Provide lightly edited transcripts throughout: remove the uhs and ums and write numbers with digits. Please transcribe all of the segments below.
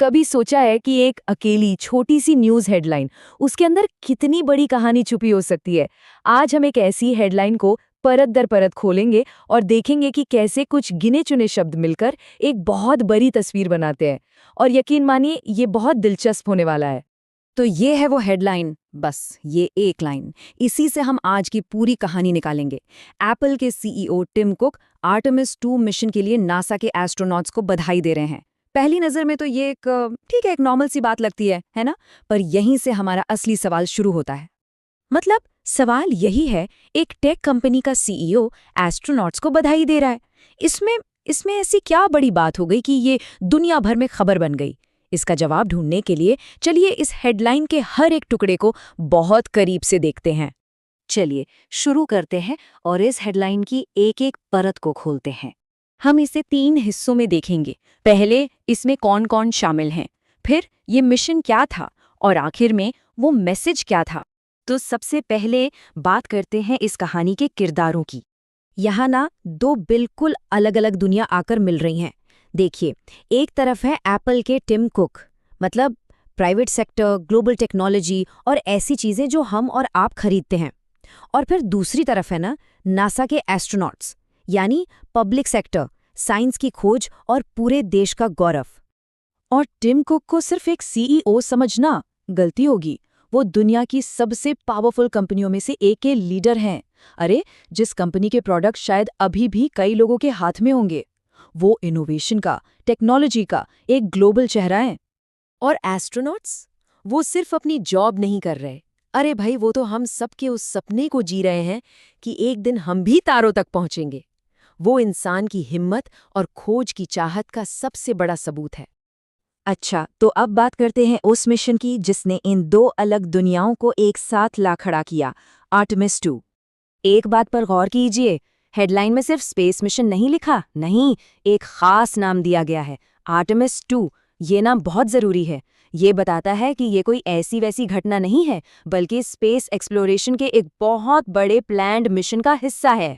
कभी सोचा है कि एक अकेली छोटी सी न्यूज़ हेडलाइन उसके अंदर कितनी बड़ी कहानी छुपी हो सकती है। आज हम एक ऐसी हेडलाइन को परत दर परत खोलेंगे और देखेंगे कि कैसे कुछ गिने चुने शब्द मिलकर एक बहुत बड़ी तस्वीर बनाते हैं। और यकीन मानिए, ये बहुत दिलचस्प होने वाला है। तो ये है वो हेडलाइन, बस ये एक लाइन। इसी से हम आज की पूरी कहानी निकालेंगे। एप्पल के CEO Tim Cook Artemis 2 mission के लिए नासा के एस्ट्रोनॉट्स को बधाई दे रहे हैं। पहली नज़र में तो ये ठीक है, एक नॉर्मल सी बात लगती है ना? पर यहीं से हमारा असली सवाल शुरू होता है। मतलब सवाल यही है, एक टेक कंपनी का सीईओ एस्ट्रोनॉट्स को बधाई दे रहा है। इसमें इसमें ऐसी क्या बड़ी बात हो गई कि ये दुनिया भर में खबर बन गई? इसका जवाब ढूंढने के लिए चलिए इस हेडलाइन के हर एक टुकड़े को बहुत करीब से देखते हैं। चलिए शुरू करते हैं और इस हेडलाइन की एक एक परत को खोलते हैं। हम इसे 3 हिस्सों में देखेंगे। पहले इसमें कौन कौन शामिल हैं, फिर ये मिशन क्या था और आखिर में वो मैसेज क्या था। तो सबसे पहले बात करते हैं इस कहानी के किरदारों की। यहाँ ना 2 बिल्कुल अलग अलग दुनिया आकर मिल रही हैं। देखिए, एक तरफ है एप्पल के टिम कुक, मतलब प्राइवेट सेक्टर, ग्लोबल टेक्नोलॉजी और ऐसी चीज़ें जो हम और आप खरीदते हैं। और फिर दूसरी तरफ है ना नासा के एस्ट्रोनॉट्स, यानी पब्लिक सेक्टर, साइंस की खोज और पूरे देश का गौरव। और टिम कुक को सिर्फ एक सीईओ समझना गलती होगी। वो दुनिया की सबसे पावरफुल कंपनियों में से एक के लीडर हैं। अरे, जिस कंपनी के प्रोडक्ट शायद अभी भी कई लोगों के हाथ में होंगे। वो इनोवेशन का, टेक्नोलॉजी का एक ग्लोबल चेहरा है। और एस्ट्रोनॉट्स, वो सिर्फ अपनी जॉब नहीं कर रहे। अरे भाई, वो तो हम सबके उस सपने को जी रहे हैं कि एक दिन हम भी तारों तक पहुंचेंगे। वो इंसान की हिम्मत और खोज की चाहत का सबसे बड़ा सबूत है। अच्छा, तो अब बात करते हैं उस मिशन की जिसने इन 2 अलग दुनियाओं को एक साथ ला खड़ा किया, आर्टेमिस 2। एक बात पर गौर कीजिए, हेडलाइन में सिर्फ स्पेस मिशन नहीं लिखा, नहीं, एक खास नाम दिया गया है, आर्टेमिस 2। ये नाम बहुत जरूरी है। ये बताता है कि ये कोई ऐसी वैसी घटना नहीं है, बल्कि स्पेस एक्सप्लोरेशन के एक बहुत बड़े प्लान्ड मिशन का हिस्सा है।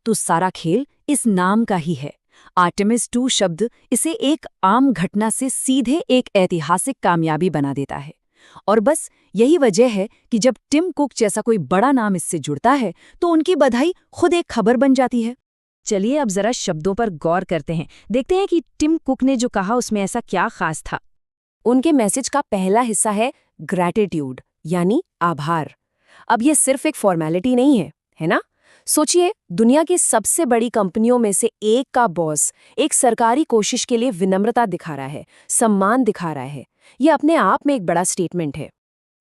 तो सारा खेल इस नाम का ही है। आर्टेमिस 2 शब्द इसे एक आम घटना से सीधे एक ऐतिहासिक कामयाबी बना देता है। और बस यही वजह है कि जब टिम कुक जैसा कोई बड़ा नाम इससे जुड़ता है तो उनकी बधाई खुद एक खबर बन जाती है। चलिए अब जरा शब्दों पर गौर करते हैं, देखते हैं कि टिम कुक ने जो कहा उसमें ऐसा क्या खास था। उनके मैसेज का पहला हिस्सा है ग्रैटिट्यूड, यानी आभार। अब ये सिर्फ एक फॉर्मेलिटी नहीं है ना? सोचिए, दुनिया की सबसे बड़ी कंपनियों में से एक का बॉस एक सरकारी कोशिश के लिए विनम्रता दिखा रहा है, सम्मान दिखा रहा है। ये अपने आप में एक बड़ा स्टेटमेंट है।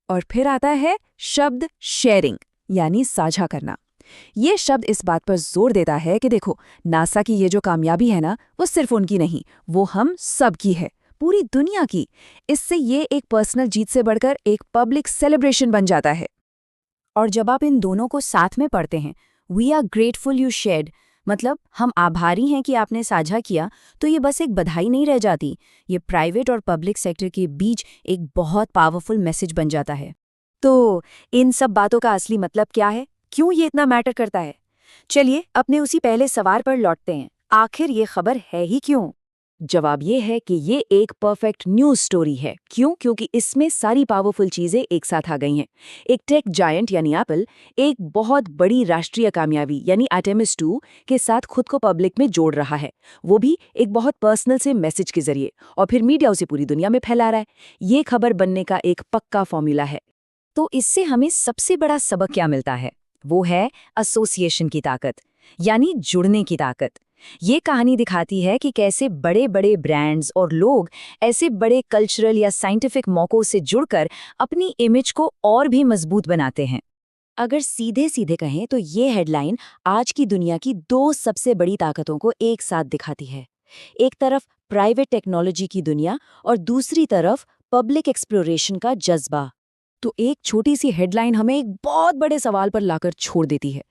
और फिर आता है शब्द शेयरिंग, यानी साझा करना। ये शब्द इस बात पर जोर देता है कि देखो, नासा की ये जो कामयाबी है ना, वो सिर्फ उनकी नहीं, वो हम सब की है, पूरी दुनिया की। इससे ये एक पर्सनल जीत से बढ़कर एक पब्लिक सेलिब्रेशन बन जाता है। और जब आप इन दोनों को साथ में पढ़ते हैं, we are grateful you shared, मतलब हम आभारी हैं कि आपने साझा किया, तो ये बस एक बधाई नहीं रह जाती, ये प्राइवेट और पब्लिक सेक्टर के बीच एक बहुत पावरफुल मैसेज बन जाता है। तो इन सब बातों का असली मतलब क्या है? क्यों ये इतना मैटर करता है? चलिए अपने उसी पहले सवाल पर लौटते हैं, आखिर ये खबर है ही क्यों? जवाब ये है कि ये एक परफेक्ट न्यूज़ स्टोरी है। क्यों? क्योंकि इसमें सारी पावरफुल चीज़ें एक साथ आ गई हैं। एक टेक जायंट यानी एप्पल एक बहुत बड़ी राष्ट्रीय कामयाबी यानी आर्टेमिस 2 के साथ खुद को पब्लिक में जोड़ रहा है, वो भी एक बहुत पर्सनल से मैसेज के जरिए, और फिर मीडिया उसे पूरी दुनिया में फैला रहा है। ये खबर बनने का एक पक्का फॉर्मूला है। तो इससे हमें सबसे बड़ा सबक क्या मिलता है? वो है एसोसिएशन की ताकत, यानी जुड़ने की ताकत। ये कहानी दिखाती है कि कैसे बड़े बड़े ब्रांड्स और लोग ऐसे बड़े कल्चरल या साइंटिफिक मौकों से जुड़कर अपनी इमेज को और भी मजबूत बनाते हैं। अगर सीधे सीधे कहें तो ये हेडलाइन आज की दुनिया की 2 सबसे बड़ी ताकतों को एक साथ दिखाती है। एक तरफ प्राइवेट टेक्नोलॉजी की दुनिया और दूसरी तरफ पब्लिक एक्सप्लोरेशन का जज्बा। तो एक छोटी सी हेडलाइन हमें एक बहुत बड़े सवाल पर लाकर छोड़ देती है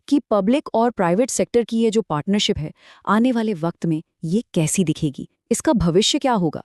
कि पब्लिक और प्राइवेट सेक्टर की ये जो पार्टनरशिप है, आने वाले वक्त में ये कैसी दिखेगी, इसका भविष्य क्या होगा।